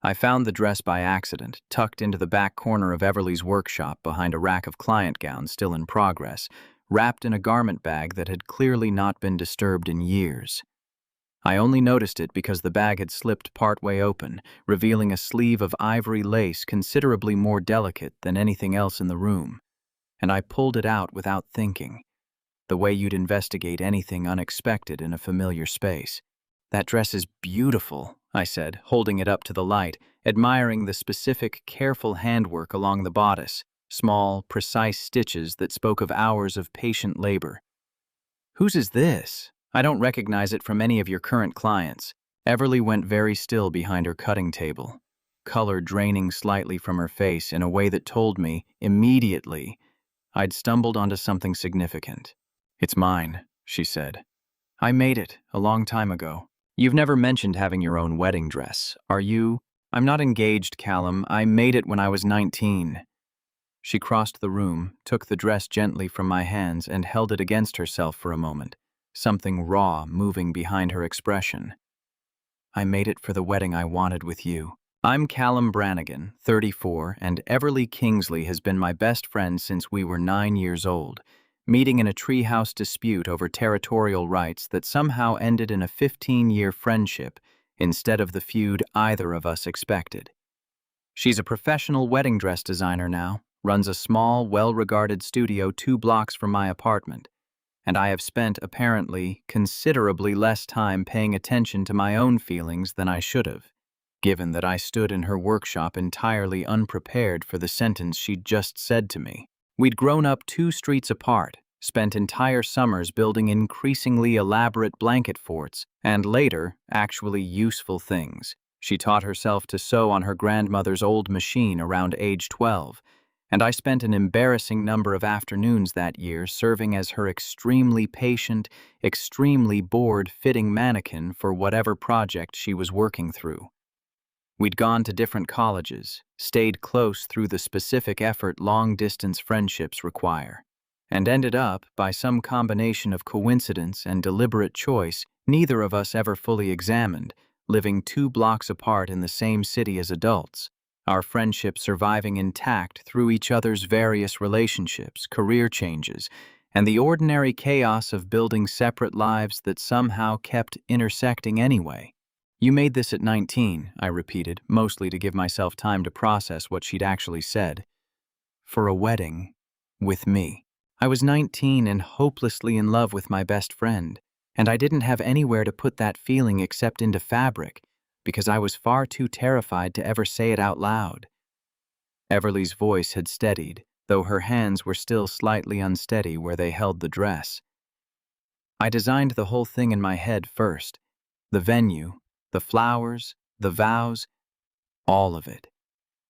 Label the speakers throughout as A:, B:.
A: I found the dress by accident, tucked into the back corner of Everly's workshop behind a rack of client gowns still in progress, wrapped in a garment bag that had clearly not been disturbed in years. I only noticed it because the bag had slipped partway open, revealing a sleeve of ivory lace considerably more delicate than anything else in the room, and I pulled it out without thinking, the way you'd investigate anything unexpected in a familiar space. "That dress is beautiful," I said, holding it up to the light, admiring the specific, careful handwork along the bodice, small, precise stitches that spoke of hours of patient labor. "Whose is this? I don't recognize it from any of your current clients." Everly went very still behind her cutting table, color draining slightly from her face in a way that told me, immediately, I'd stumbled onto something significant. "It's mine," she said. "I made it a long time ago." "You've never mentioned having your own wedding dress, are you?" "I'm not engaged, Callum. I made it when I was 19. She crossed the room, took the dress gently from my hands, and held it against herself for a moment, something raw moving behind her expression. "I made it for the wedding I wanted with you. I'm Callum Brannigan, 34, and Everly Kingsley has been my best friend since we were 9 years old, meeting in a treehouse dispute over territorial rights that somehow ended in a 15-year friendship instead of the feud either of us expected. She's a professional wedding dress designer now, runs a small, well-regarded studio 2 blocks from my apartment, and I have spent, apparently, considerably less time paying attention to my own feelings than I should have, given that I stood in her workshop entirely unprepared for the sentence she'd just said to me. We'd grown up 2 streets apart, spent entire summers building increasingly elaborate blanket forts, and later, actually useful things. She taught herself to sew on her grandmother's old machine around age 12, and I spent an embarrassing number of afternoons that year serving as her extremely patient, extremely bored fitting mannequin for whatever project she was working through. We'd gone to different colleges, stayed close through the specific effort long-distance friendships require, and ended up, by some combination of coincidence and deliberate choice neither of us ever fully examined, living 2 blocks apart in the same city as adults, our friendship surviving intact through each other's various relationships, career changes, and the ordinary chaos of building separate lives that somehow kept intersecting anyway. "You made this at 19, I repeated, mostly to give myself time to process what she'd actually said. "For a wedding. With me. I was 19 and hopelessly in love with my best friend, and I didn't have anywhere to put that feeling except into fabric, because I was far too terrified to ever say it out loud." Everly's voice had steadied, though her hands were still slightly unsteady where they held the dress. "I designed the whole thing in my head first. The venue, the flowers, the vows, all of it.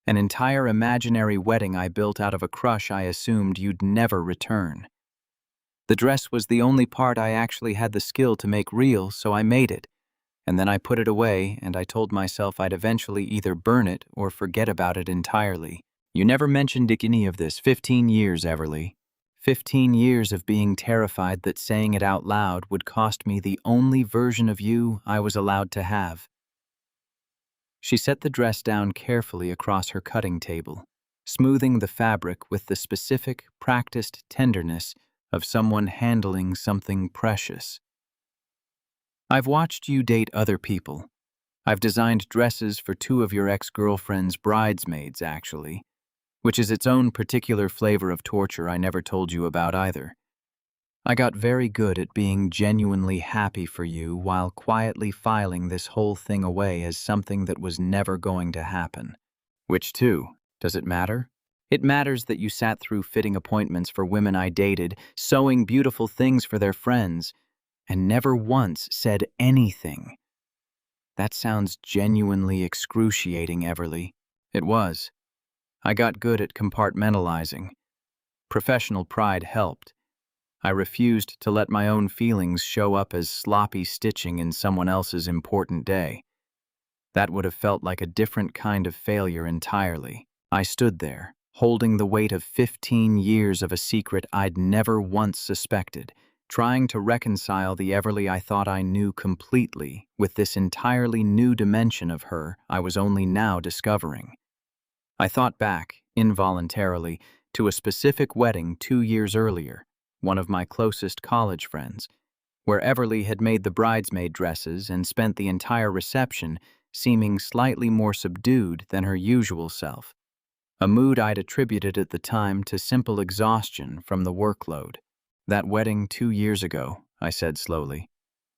A: An entire imaginary wedding I built out of a crush I assumed you'd never return. The dress was the only part I actually had the skill to make real, so I made it, and then I put it away and I told myself I'd eventually either burn it or forget about it entirely. You never mentioned any of this. 15 years, Everly. 15 years of being terrified that saying it out loud would cost me the only version of you I was allowed to have." She set the dress down carefully across her cutting table, smoothing the fabric with the specific, practiced tenderness of someone handling something precious. "I've watched you date other people. I've designed dresses for 2 of your ex-girlfriend's bridesmaids, actually, which is its own particular flavor of torture I never told you about either. I got very good at being genuinely happy for you while quietly filing this whole thing away as something that was never going to happen." "Which 2? Does it matter?" "It matters that you sat through fitting appointments for women I dated, sewing beautiful things for their friends, and never once said anything." "That sounds genuinely excruciating, Everly." It was. I got good at compartmentalizing. Professional pride helped. I refused to let my own feelings show up as sloppy stitching in someone else's important day. That would have felt like a different kind of failure entirely. I stood there, holding the weight of 15 years of a secret I'd never once suspected, trying to reconcile the Everly I thought I knew completely with this entirely new dimension of her I was only now discovering. I thought back, involuntarily, to a specific wedding 2 years earlier, one of my closest college friends, where Everly had made the bridesmaid dresses and spent the entire reception seeming slightly more subdued than her usual self, a mood I'd attributed at the time to simple exhaustion from the workload. "That wedding 2 years ago," I said slowly.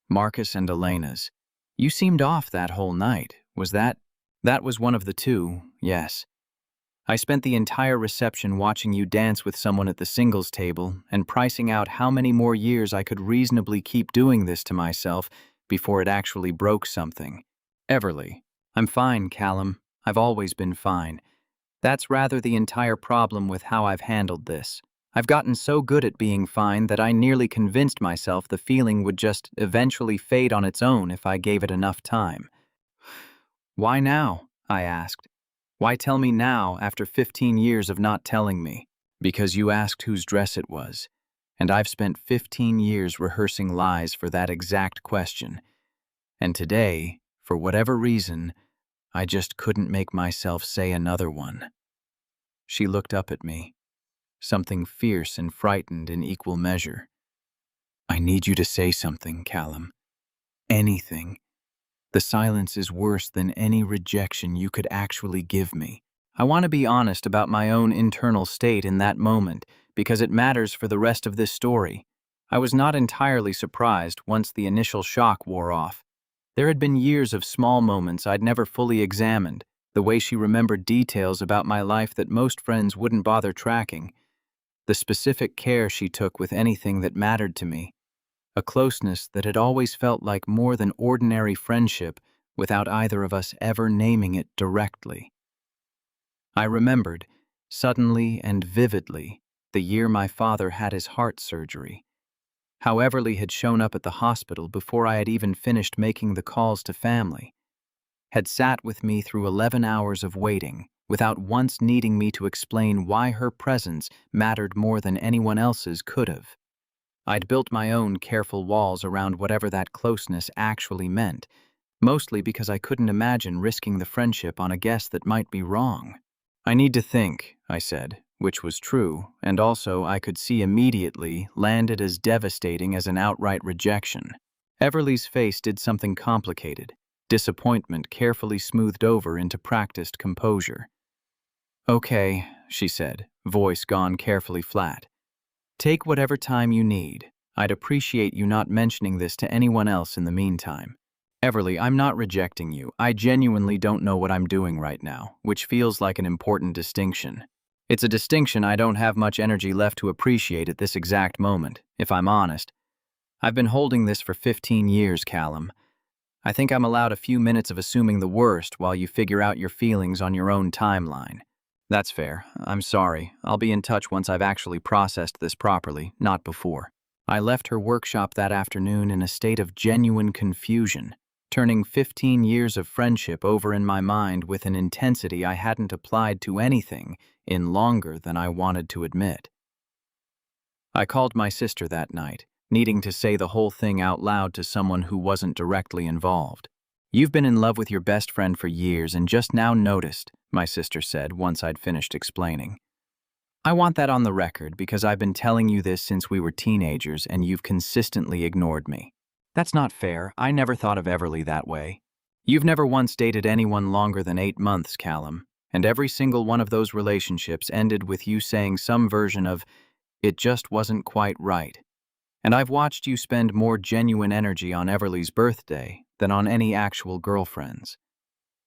A: "Marcus and Elena's. You seemed off that whole night. Was that—" "That was one of the two, yes. I spent the entire reception watching you dance with someone at the singles table and pricing out how many more years I could reasonably keep doing this to myself before it actually broke something. Everly, I'm fine, Callum. I've always been fine. That's rather the entire problem with how I've handled this. I've gotten so good at being fine that I nearly convinced myself the feeling would just eventually fade on its own if I gave it enough time." "Why now?" I asked. "Why tell me now after 15 years of not telling me?" "Because you asked whose dress it was, and I've spent 15 years rehearsing lies for that exact question. And today, for whatever reason, I just couldn't make myself say another one." She looked up at me, something fierce and frightened in equal measure. "I need you to say something, Callum. Anything. The silence is worse than any rejection you could actually give me. I want to be honest about my own internal state in that moment because it matters for the rest of this story. I was not entirely surprised once the initial shock wore off. There had been years of small moments I'd never fully examined, the way she remembered details about my life that most friends wouldn't bother tracking, the specific care she took with anything that mattered to me, a closeness that had always felt like more than ordinary friendship without either of us ever naming it directly. I remembered, suddenly and vividly, the year my father had his heart surgery. How Everly had shown up at the hospital before I had even finished making the calls to family, had sat with me through 11 hours of waiting without once needing me to explain why her presence mattered more than anyone else's could have. I'd built my own careful walls around whatever that closeness actually meant, mostly because I couldn't imagine risking the friendship on a guess that might be wrong. "I need to think," I said, which was true, and also I could see immediately landed as devastating as an outright rejection. Everly's face did something complicated, disappointment carefully smoothed over into practiced composure. "Okay," she said, voice gone carefully flat. "Take whatever time you need. I'd appreciate you not mentioning this to anyone else in the meantime. Everly, I'm not rejecting you. I genuinely don't know what I'm doing right now, which feels like an important distinction. It's a distinction I don't have much energy left to appreciate at this exact moment, if I'm honest. I've been holding this for 15 years, Callum. I think I'm allowed a few minutes of assuming the worst while you figure out your feelings on your own timeline." "That's fair. I'm sorry. I'll be in touch once I've actually processed this properly, not before." I left her workshop that afternoon in a state of genuine confusion, turning 15 years of friendship over in my mind with an intensity I hadn't applied to anything in longer than I wanted to admit. I called my sister that night, needing to say the whole thing out loud to someone who wasn't directly involved. "You've been in love with your best friend for years and just now noticed," my sister said once I'd finished explaining. "I want that on the record because I've been telling you this since we were teenagers and you've consistently ignored me. That's not fair. I never thought of Everly that way. You've never once dated anyone longer than 8 months, Callum, and every single one of those relationships ended with you saying some version of, 'It just wasn't quite right.' And I've watched you spend more genuine energy on Everly's birthday than on any actual girlfriends.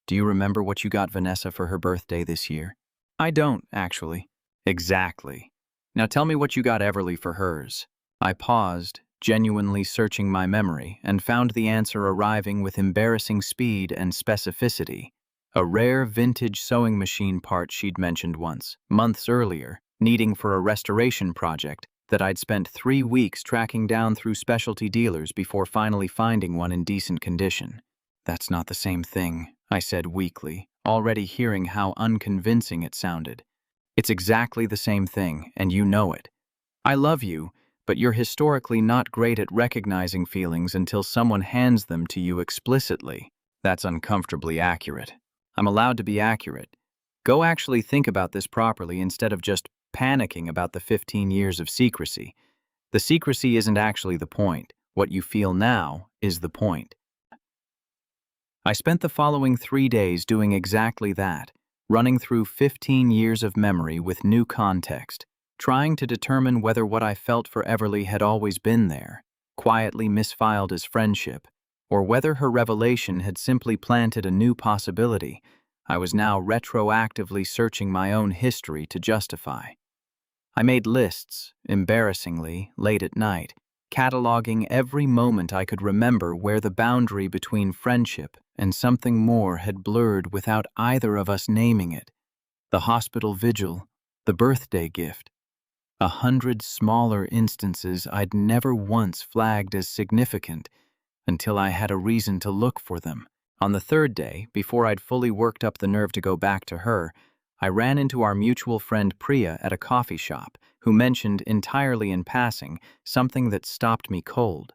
A: Do you remember what you got Vanessa for her birthday this year?" "I don't, actually." "Exactly. Now tell me what you got Everly for hers." I paused, genuinely searching my memory, and found the answer arriving with embarrassing speed and specificity. A rare vintage sewing machine part she'd mentioned once, months earlier, needing for a restoration project that I'd spent 3 weeks tracking down through specialty dealers before finally finding one in decent condition. "That's not the same thing," I said weakly, already hearing how unconvincing it sounded. "It's exactly the same thing, and you know it. I love you, but you're historically not great at recognizing feelings until someone hands them to you explicitly. That's uncomfortably accurate. I'm allowed to be accurate. Go actually think about this properly instead of just panicking about the 15 years of secrecy. The secrecy isn't actually the point. What you feel now is the point. I spent the following 3 days doing exactly that, running through 15 years of memory with new context, trying to determine whether what I felt for Everly had always been there, quietly misfiled as friendship, or whether her revelation had simply planted a new possibility I was now retroactively searching my own history to justify. I made lists, embarrassingly, late at night, cataloging every moment I could remember where the boundary between friendship and something more had blurred without either of us naming it. The hospital vigil, the birthday gift, 100 smaller instances I'd never once flagged as significant until I had a reason to look for them. On the third day, before I'd fully worked up the nerve to go back to her, I ran into our mutual friend Priya at a coffee shop, who mentioned entirely in passing something that stopped me cold.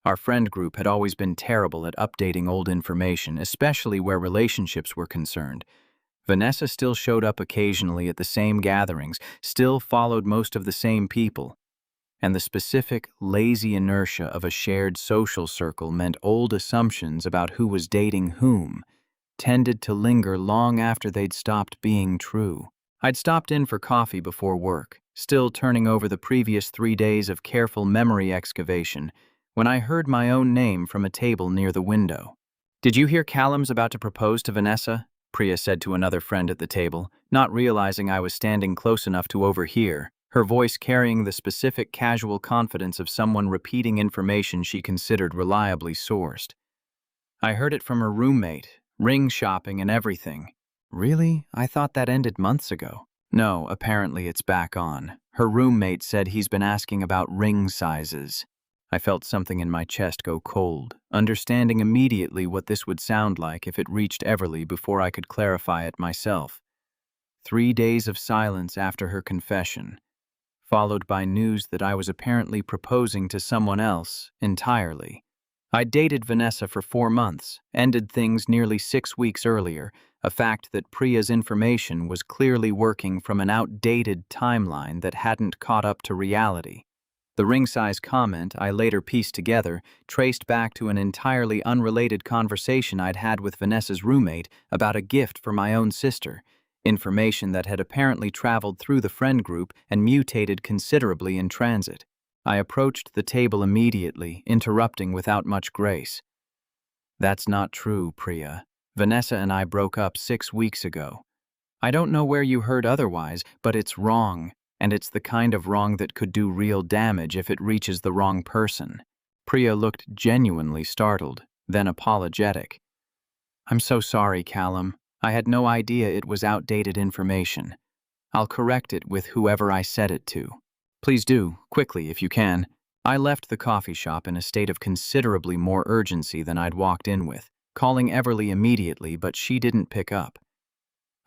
A: Our friend group had always been terrible at updating old information, especially where relationships were concerned. Vanessa still showed up occasionally at the same gatherings, still followed most of the same people, and the specific, lazy inertia of a shared social circle meant old assumptions about who was dating whom tended to linger long after they'd stopped being true. I'd stopped in for coffee before work, still turning over the previous 3 days of careful memory excavation, when I heard my own name from a table near the window. "Did you hear Callum's about to propose to Vanessa?" Priya said to another friend at the table, not realizing I was standing close enough to overhear, her voice carrying the specific casual confidence of someone repeating information she considered reliably sourced. "I heard it from her roommate, ring shopping and everything." "Really? I thought that ended months ago." "No, apparently it's back on. Her roommate said he's been asking about ring sizes." I felt something in my chest go cold, understanding immediately what this would sound like if it reached Everly before I could clarify it myself. 3 days of silence after her confession, followed by news that I was apparently proposing to someone else entirely. I dated Vanessa for 4 months, ended things nearly 6 weeks earlier, a fact that Priya's information was clearly working from an outdated timeline that hadn't caught up to reality. The ring size comment I later pieced together traced back to an entirely unrelated conversation I'd had with Vanessa's roommate about a gift for my own sister, information that had apparently traveled through the friend group and mutated considerably in transit. I approached the table immediately, interrupting without much grace. "That's not true, Priya. Vanessa and I broke up 6 weeks ago. I don't know where you heard otherwise, but it's wrong, and it's the kind of wrong that could do real damage if it reaches the wrong person." Priya looked genuinely startled, then apologetic. "I'm so sorry, Callum. I had no idea it was outdated information. I'll correct it with whoever I said it to." "Please do, quickly if you can." I left the coffee shop in a state of considerably more urgency than I'd walked in with, calling Everly immediately, but she didn't pick up.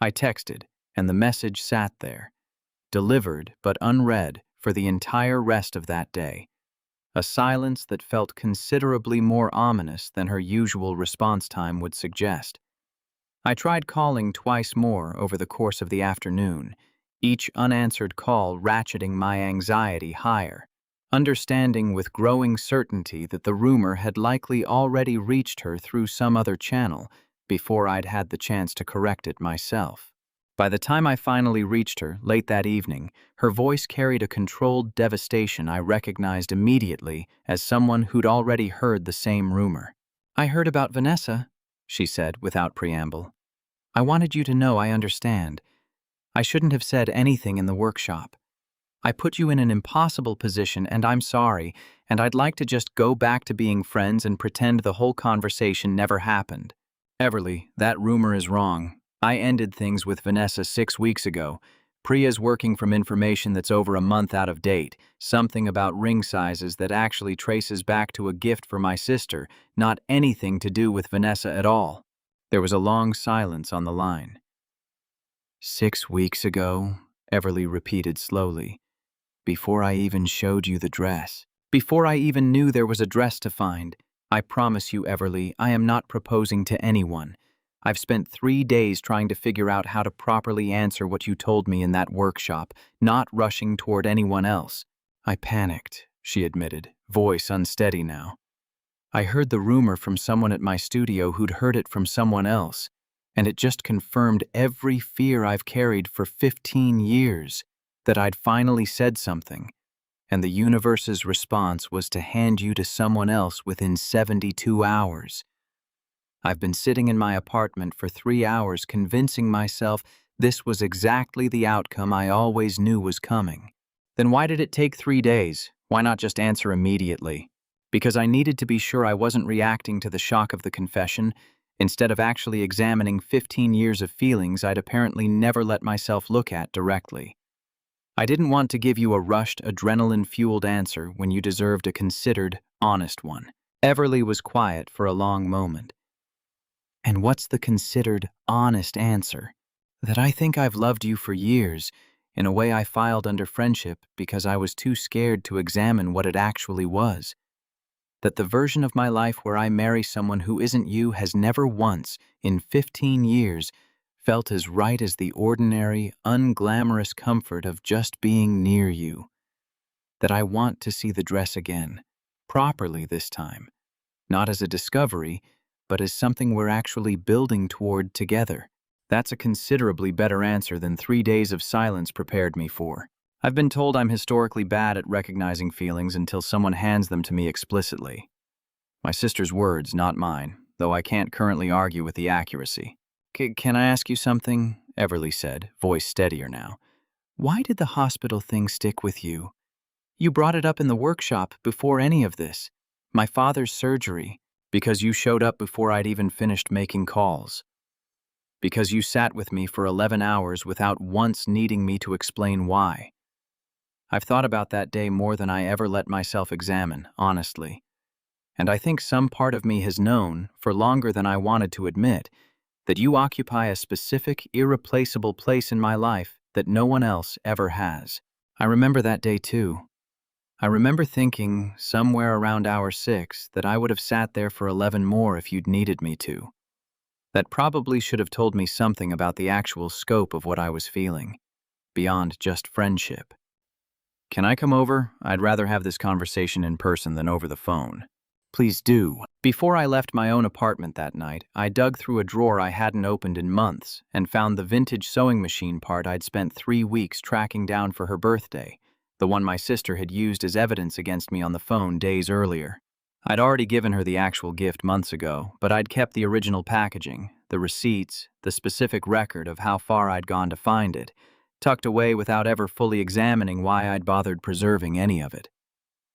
A: I texted, and the message sat there, delivered but unread for the entire rest of that day, a silence that felt considerably more ominous than her usual response time would suggest. I tried calling twice more over the course of the afternoon, each unanswered call ratcheting my anxiety higher, understanding with growing certainty that the rumor had likely already reached her through some other channel before I'd had the chance to correct it myself. By the time I finally reached her, late that evening, her voice carried a controlled devastation I recognized immediately as someone who'd already heard the same rumor. "I heard about Vanessa," she said without preamble. "I wanted you to know I understand. I shouldn't have said anything in the workshop. I put you in an impossible position, and I'm sorry, and I'd like to just go back to being friends and pretend the whole conversation never happened." "Everly, that rumor is wrong. I ended things with Vanessa 6 weeks ago. Priya's working from information that's over a month out of date, something about ring sizes that actually traces back to a gift for my sister, not anything to do with Vanessa at all." There was a long silence on the line. "6 weeks ago," Everly repeated slowly. Before I even showed you the dress. Before I even knew there was a dress to find. I promise you, Everly, I am not proposing to anyone. I've spent 3 days trying to figure out how to properly answer what you told me in that workshop, not rushing toward anyone else. I panicked, she admitted, voice unsteady now. I heard the rumor from someone at my studio who'd heard it from someone else, and it just confirmed every fear I've carried for 15 years, that I'd finally said something, and the universe's response was to hand you to someone else within 72 hours. I've been sitting in my apartment for 3 hours convincing myself this was exactly the outcome I always knew was coming. Then why did it take 3 days? Why not just answer immediately? Because I needed to be sure I wasn't reacting to the shock of the confession, instead of actually examining 15 years of feelings I'd apparently never let myself look at directly. I didn't want to give you a rushed, adrenaline-fueled answer when you deserved a considered, honest one. Everly was quiet for a long moment. And what's the considered, honest answer? That I think I've loved you for years, in a way I filed under friendship because I was too scared to examine what it actually was. That the version of my life where I marry someone who isn't you has never once, in 15 years, felt as right as the ordinary, unglamorous comfort of just being near you. That I want to see the dress again, properly this time, not as a discovery, but as something we're actually building toward together. That's a considerably better answer than 3 days of silence prepared me for. I've been told I'm historically bad at recognizing feelings until someone hands them to me explicitly. My sister's words, not mine, though I can't currently argue with the accuracy. Can I ask you something? Everly said, voice steadier now. Why did the hospital thing stick with you? You brought it up in the workshop before any of this. My father's surgery. Because you showed up before I'd even finished making calls. Because you sat with me for 11 hours without once needing me to explain why. I've thought about that day more than I ever let myself examine, honestly. And I think some part of me has known, for longer than I wanted to admit, that you occupy a specific, irreplaceable place in my life that no one else ever has. I remember that day too. I remember thinking, somewhere around hour 6, that I would have sat there for 11 more if you'd needed me to. That probably should have told me something about the actual scope of what I was feeling, beyond just friendship. Can I come over? I'd rather have this conversation in person than over the phone. Please do. Before I left my own apartment that night, I dug through a drawer I hadn't opened in months and found the vintage sewing machine part I'd spent 3 weeks tracking down for her birthday, the one my sister had used as evidence against me on the phone days earlier. I'd already given her the actual gift months ago, but I'd kept the original packaging, the receipts, the specific record of how far I'd gone to find it, tucked away without ever fully examining why I'd bothered preserving any of it.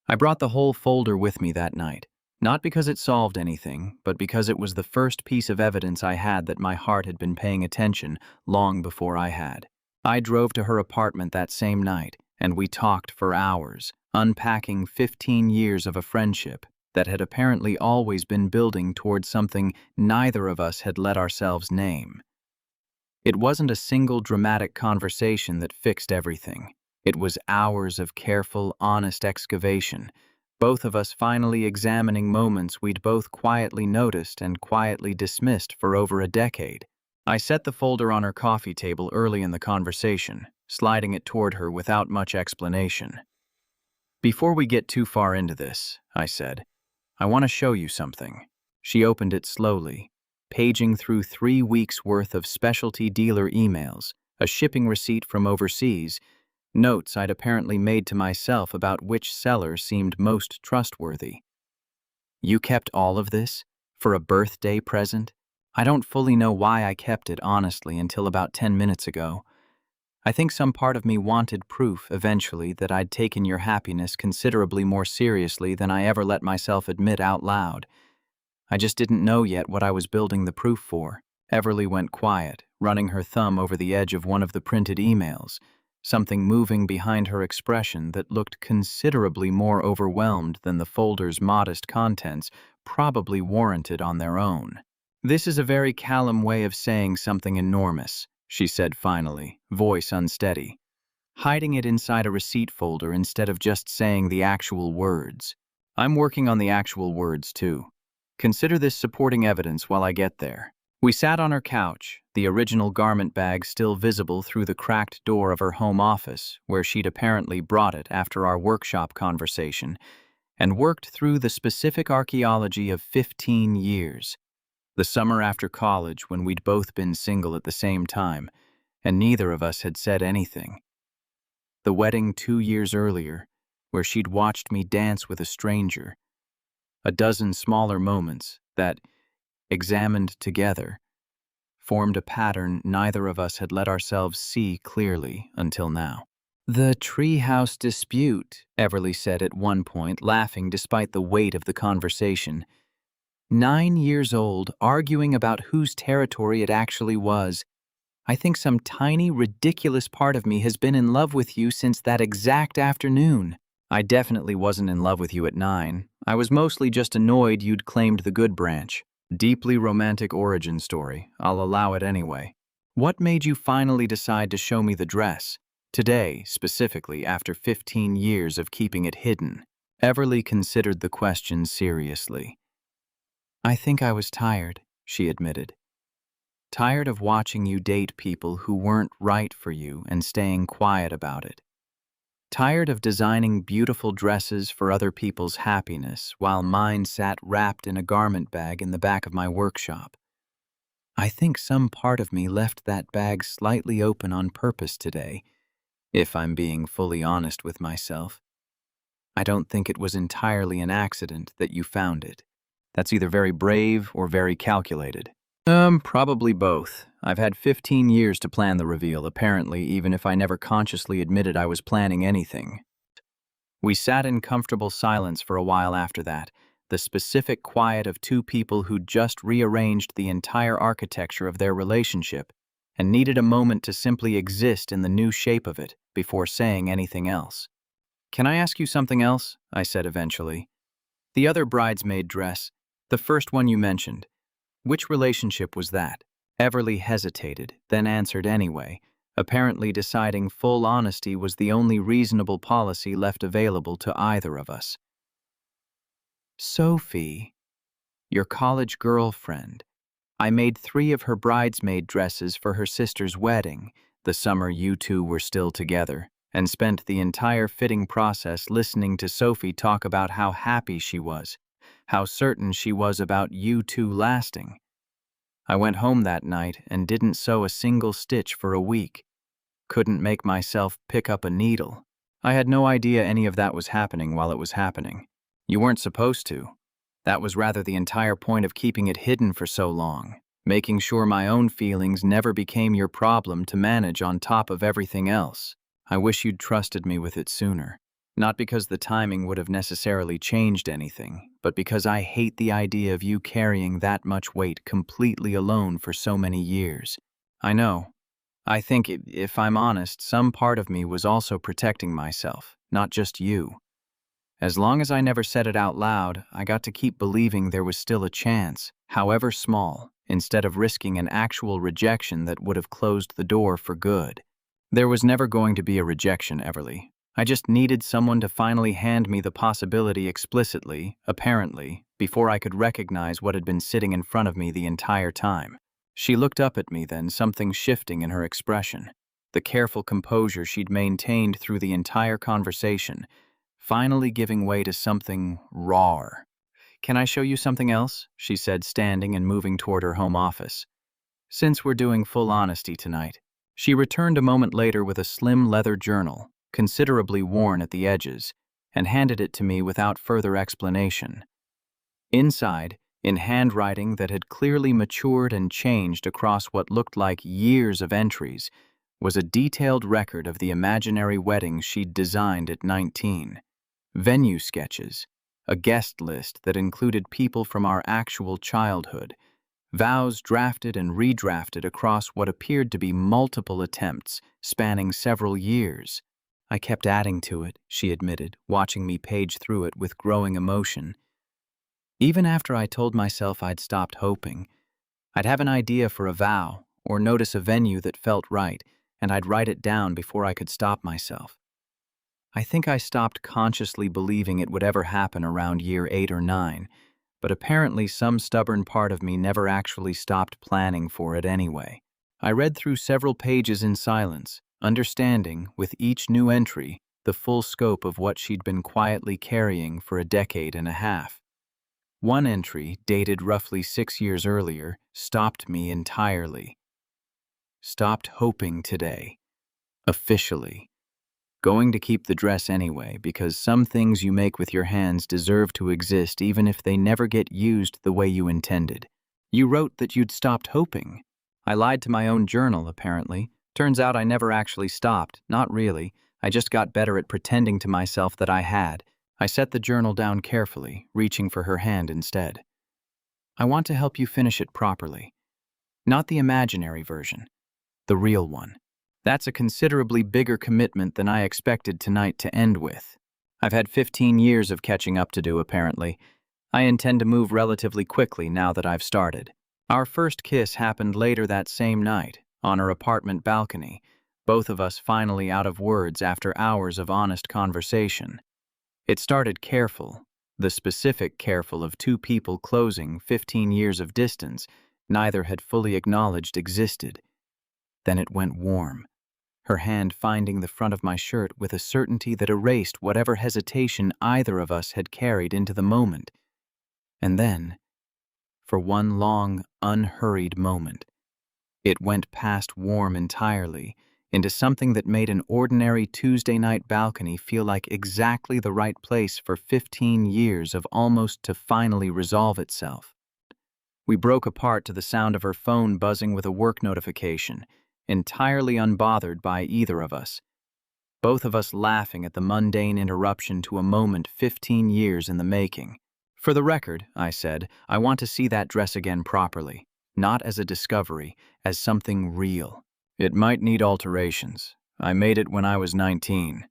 A: I brought the whole folder with me that night, not because it solved anything, but because it was the first piece of evidence I had that my heart had been paying attention long before I had. I drove to her apartment that same night, and we talked for hours, unpacking 15 years of a friendship that had apparently always been building toward something neither of us had let ourselves name. It wasn't a single dramatic conversation that fixed everything. It was hours of careful, honest excavation, both of us finally examining moments we'd both quietly noticed and quietly dismissed for over a decade. I set the folder on her coffee table early in the conversation, sliding it toward her without much explanation. Before we get too far into this, I said, I want to show you something. She opened it slowly, paging through 3 weeks' worth of specialty dealer emails, a shipping receipt from overseas, notes I'd apparently made to myself about which seller seemed most trustworthy. You kept all of this? For a birthday present? I don't fully know why I kept it, honestly, until about 10 minutes ago. I think some part of me wanted proof, eventually, that I'd taken your happiness considerably more seriously than I ever let myself admit out loud. I just didn't know yet what I was building the proof for. Everly went quiet, running her thumb over the edge of one of the printed emails, something moving behind her expression that looked considerably more overwhelmed than the folder's modest contents probably warranted on their own. This is a very Callum way of saying something enormous, she said finally, voice unsteady. hiding it inside a receipt folder instead of just saying the actual words. I'm working on the actual words, too. Consider this supporting evidence while I get there. We sat on her couch, the original garment bag still visible through the cracked door of her home office, where she'd apparently brought it after our workshop conversation, and worked through the specific archaeology of 15 years. The summer after college, when we'd both been single at the same time, and neither of us had said anything. The wedding 2 years earlier, where she'd watched me dance with a stranger. A dozen smaller moments that, examined together, formed a pattern neither of us had let ourselves see clearly until now. "The treehouse dispute," Everly said at one point, laughing despite the weight of the conversation. 9 years old, arguing about whose territory it actually was. I think some tiny, ridiculous part of me has been in love with you since that exact afternoon. I definitely wasn't in love with you at 9. I was mostly just annoyed you'd claimed the good branch. Deeply romantic origin story. I'll allow it anyway. What made you finally decide to show me the dress? Today, specifically, after 15 years of keeping it hidden. Everly considered the question seriously. I think I was tired, she admitted. Tired of watching you date people who weren't right for you and staying quiet about it. Tired of designing beautiful dresses for other people's happiness while mine sat wrapped in a garment bag in the back of my workshop. I think some part of me left that bag slightly open on purpose today, if I'm being fully honest with myself. I don't think it was entirely an accident that you found it. That's either very brave or very calculated. Probably both. I've had 15 years to plan the reveal, apparently, even if I never consciously admitted I was planning anything. We sat in comfortable silence for a while after that, the specific quiet of two people who'd just rearranged the entire architecture of their relationship and needed a moment to simply exist in the new shape of it before saying anything else. Can I ask you something else? I said eventually. The other bridesmaid dress, the first one you mentioned. Which relationship was that? Everly hesitated, then answered anyway, apparently deciding full honesty was the only reasonable policy left available to either of us. Sophie, your college girlfriend. I made 3 of her bridesmaid dresses for her sister's wedding, the summer you two were still together, and spent the entire fitting process listening to Sophie talk about how happy she was, how certain she was about you two lasting. I went home that night and didn't sew a single stitch for a week. Couldn't make myself pick up a needle. I had no idea any of that was happening while it was happening. You weren't supposed to. That was rather the entire point of keeping it hidden for so long, making sure my own feelings never became your problem to manage on top of everything else. I wish you'd trusted me with it sooner. Not because the timing would have necessarily changed anything, but because I hate the idea of you carrying that much weight completely alone for so many years. I know. I think, if I'm honest, some part of me was also protecting myself, not just you. As long as I never said it out loud, I got to keep believing there was still a chance, however small, instead of risking an actual rejection that would have closed the door for good. There was never going to be a rejection, Everly. I just needed someone to finally hand me the possibility explicitly, apparently, before I could recognize what had been sitting in front of me the entire time. She looked up at me then, something shifting in her expression. The careful composure she'd maintained through the entire conversation, finally giving way to something raw. Can I show you something else? She said, standing and moving toward her home office. Since we're doing full honesty tonight. She returned a moment later with a slim leather journal, considerably worn at the edges, and handed it to me without further explanation. Inside, in handwriting that had clearly matured and changed across what looked like years of entries, was a detailed record of the imaginary wedding she'd designed at 19. Venue sketches, a guest list that included people from our actual childhood, vows drafted and redrafted across what appeared to be multiple attempts spanning several years. I kept adding to it, she admitted, watching me page through it with growing emotion. Even after I told myself I'd stopped hoping, I'd have an idea for a vow or notice a venue that felt right, and I'd write it down before I could stop myself. I think I stopped consciously believing it would ever happen around year 8 or 9, but apparently some stubborn part of me never actually stopped planning for it anyway. I read through several pages in silence, understanding, with each new entry, the full scope of what she'd been quietly carrying for a decade and a half. One entry, dated roughly 6 years earlier, stopped me entirely. Stopped hoping today. Officially. Going to keep the dress anyway, because some things you make with your hands deserve to exist even if they never get used the way you intended. You wrote that you'd stopped hoping. I lied to my own journal, apparently. Turns out I never actually stopped. Not really. I just got better at pretending to myself that I had. I set the journal down carefully, reaching for her hand instead. I want to help you finish it properly. Not the imaginary version. The real one. That's a considerably bigger commitment than I expected tonight to end with. I've had 15 years of catching up to do, apparently. I intend to move relatively quickly now that I've started. Our first kiss happened later that same night, on her apartment balcony, both of us finally out of words after hours of honest conversation. It started careful, the specific careful of two people closing 15 years of distance neither had fully acknowledged existed. Then it went warm, her hand finding the front of my shirt with a certainty that erased whatever hesitation either of us had carried into the moment. And then, for one long, unhurried moment, it went past warm entirely into something that made an ordinary Tuesday night balcony feel like exactly the right place for 15 years of almost to finally resolve itself. We broke apart to the sound of her phone buzzing with a work notification, entirely unbothered by either of us. Both of us laughing at the mundane interruption to a moment 15 years in the making. For the record, I said, I want to see that dress again properly, not as a discovery, as something real. It might need alterations. I made it when I was 19.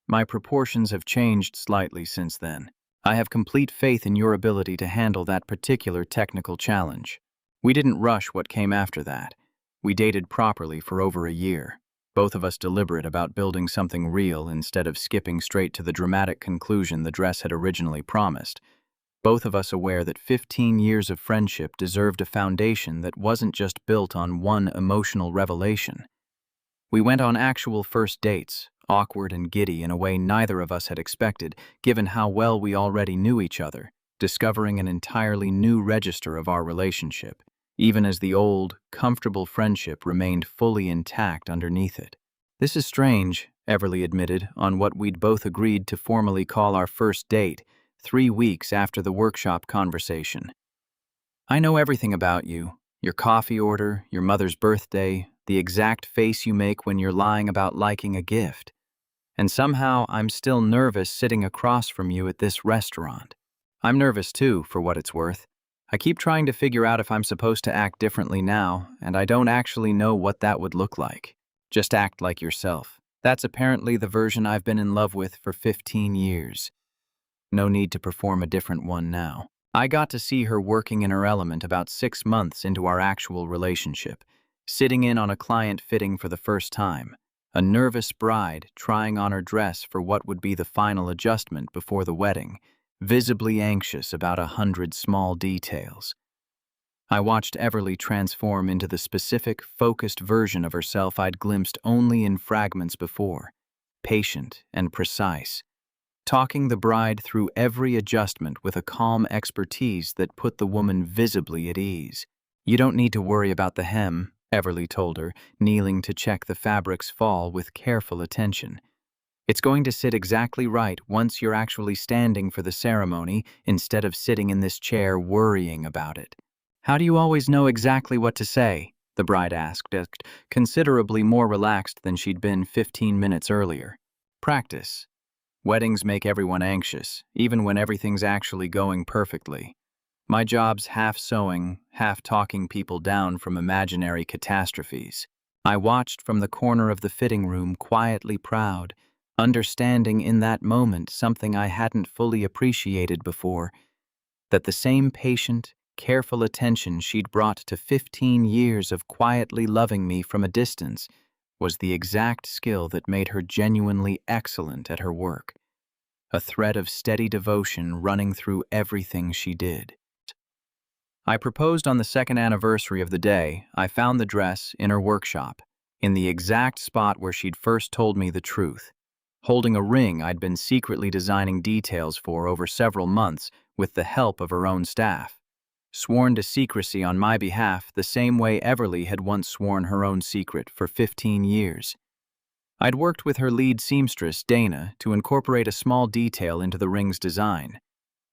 A: My proportions have changed slightly since then. I have complete faith in your ability to handle that particular technical challenge. We didn't rush what came after that. We dated properly for over a year, both of us deliberate about building something real instead of skipping straight to the dramatic conclusion the dress had originally promised. Both of us aware that 15 years of friendship deserved a foundation that wasn't just built on one emotional revelation. We went on actual first dates, awkward and giddy in a way neither of us had expected, given how well we already knew each other, discovering an entirely new register of our relationship, even as the old, comfortable friendship remained fully intact underneath it. This is strange, Everly admitted, on what we'd both agreed to formally call our first date, 3 weeks after the workshop conversation. I know everything about you, your coffee order, your mother's birthday, the exact face you make when you're lying about liking a gift. And somehow I'm still nervous sitting across from you at this restaurant. I'm nervous too, for what it's worth. I keep trying to figure out if I'm supposed to act differently now, and I don't actually know what that would look like. Just act like yourself. That's apparently the version I've been in love with for 15 years. No need to perform a different one now. I got to see her working in her element about 6 months into our actual relationship, sitting in on a client fitting for the first time, a nervous bride trying on her dress for what would be the final adjustment before the wedding, visibly anxious about 100 small details. I watched Everly transform into the specific, focused version of herself I'd glimpsed only in fragments before, patient and precise, talking the bride through every adjustment with a calm expertise that put the woman visibly at ease. You don't need to worry about the hem, Everly told her, kneeling to check the fabric's fall with careful attention. It's going to sit exactly right once you're actually standing for the ceremony instead of sitting in this chair worrying about it. How do you always know exactly what to say? The bride asked, considerably more relaxed than she'd been 15 minutes earlier. Practice. Weddings make everyone anxious, even when everything's actually going perfectly. My job's half sewing, half talking people down from imaginary catastrophes. I watched from the corner of the fitting room, quietly proud, understanding in that moment something I hadn't fully appreciated before, that the same patient, careful attention she'd brought to 15 years of quietly loving me from a distance was the exact skill that made her genuinely excellent at her work, a thread of steady devotion running through everything she did. I proposed on the second anniversary of the day. I found the dress in her workshop, in the exact spot where she'd first told me the truth, holding a ring I'd been secretly designing details for over several months with the help of her own staff, sworn to secrecy on my behalf the same way Everly had once sworn her own secret for 15 years. I'd worked with her lead seamstress, Dana, to incorporate a small detail into the ring's design,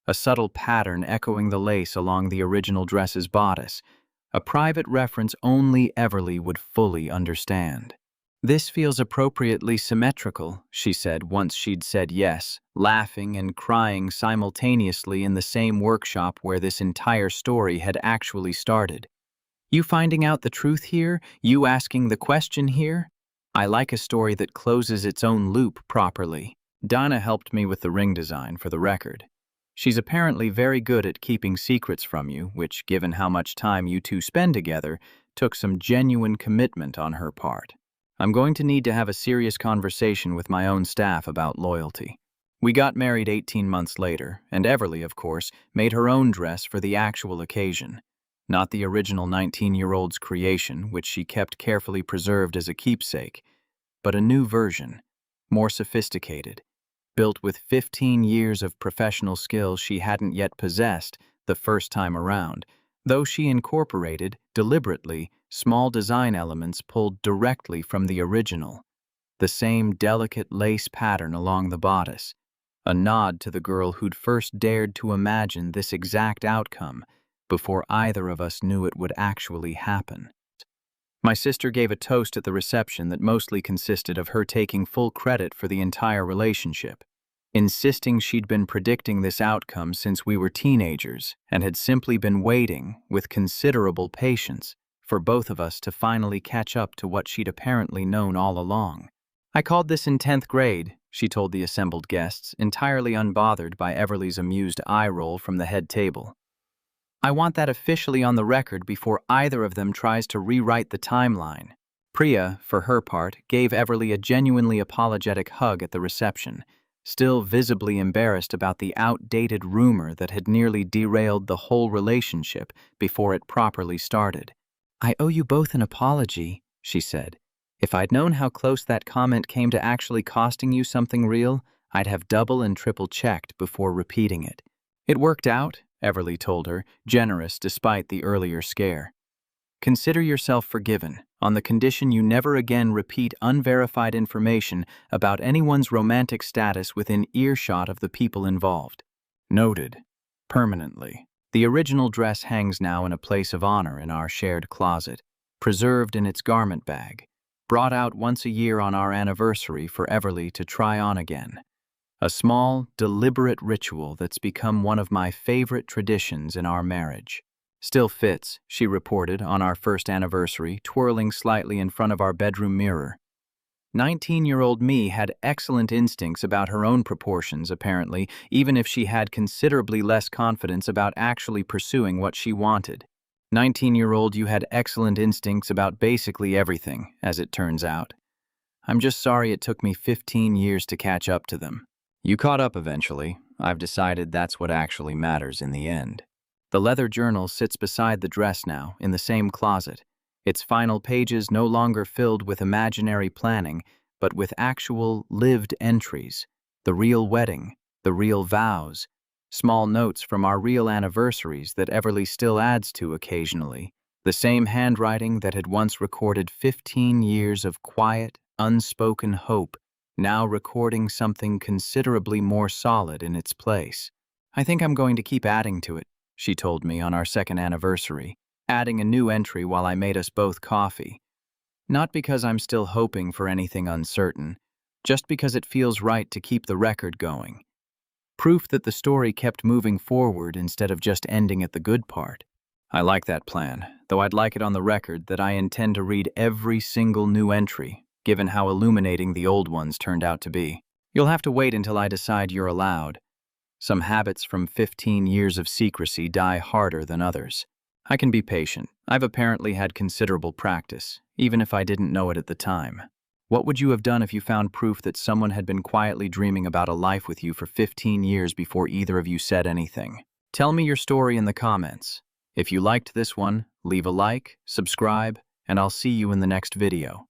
A: a subtle pattern echoing the lace along the original dress's bodice, a private reference only Everly would fully understand. "This feels appropriately symmetrical," she said once she'd said yes, laughing and crying simultaneously in the same workshop where this entire story had actually started. "You finding out the truth here? You asking the question here? I like a story that closes its own loop properly." Donna helped me with the ring design, for the record. She's apparently very good at keeping secrets from you, which, given how much time you two spend together, took some genuine commitment on her part. I'm going to need to have a serious conversation with my own staff about loyalty. We got married 18 months later, and Everly, of course, made her own dress for the actual occasion. Not the original 19-year-old's creation, which she kept carefully preserved as a keepsake, but a new version, more sophisticated, built with 15 years of professional skill she hadn't yet possessed the first time around, though she incorporated, deliberately, small design elements pulled directly from the original. The same delicate lace pattern along the bodice, a nod to the girl who'd first dared to imagine this exact outcome before either of us knew it would actually happen. My sister gave a toast at the reception that mostly consisted of her taking full credit for the entire relationship, insisting she'd been predicting this outcome since we were teenagers and had simply been waiting, with considerable patience, for both of us to finally catch up to what she'd apparently known all along. "I called this in 10th grade, she told the assembled guests, entirely unbothered by Everly's amused eye roll from the head table. "I want that officially on the record before either of them tries to rewrite the timeline." Priya, for her part, gave Everly a genuinely apologetic hug at the reception, still visibly embarrassed about the outdated rumor that had nearly derailed the whole relationship before it properly started. "I owe you both an apology," she said. "If I'd known how close that comment came to actually costing you something real, I'd have double and triple checked before repeating it." "It worked out," Everly told her, generous despite the earlier scare. "Consider yourself forgiven, on the condition you never again repeat unverified information about anyone's romantic status within earshot of the people involved." Noted. Permanently. The original dress hangs now in a place of honor in our shared closet, preserved in its garment bag, brought out once a year on our anniversary for Everly to try on again. A small, deliberate ritual that's become one of my favorite traditions in our marriage. "Still fits," she reported on our first anniversary, twirling slightly in front of our bedroom mirror. 19-year-old me had excellent instincts about her own proportions, apparently, even if she had considerably less confidence about actually pursuing what she wanted. 19-year-old, you had excellent instincts about basically everything, as it turns out. I'm just sorry it took me 15 years to catch up to them. You caught up eventually. I've decided that's what actually matters in the end. The leather journal sits beside the dress now, in the same closet, its final pages no longer filled with imaginary planning, but with actual, lived entries. The real wedding, the real vows, small notes from our real anniversaries that Everly still adds to occasionally, the same handwriting that had once recorded 15 years of quiet, unspoken hope, now recording something considerably more solid in its place. "I think I'm going to keep adding to it," she told me on our second anniversary, adding a new entry while I made us both coffee. "Not because I'm still hoping for anything uncertain, just because it feels right to keep the record going. Proof that the story kept moving forward instead of just ending at the good part." I like that plan, though I'd like it on the record that I intend to read every single new entry, given how illuminating the old ones turned out to be. You'll have to wait until I decide you're allowed. Some habits from 15 years of secrecy die harder than others. I can be patient. I've apparently had considerable practice, even if I didn't know it at the time. What would you have done if you found proof that someone had been quietly dreaming about a life with you for 15 years before either of you said anything? Tell me your story in the comments. If you liked this one, leave a like, subscribe, and I'll see you in the next video.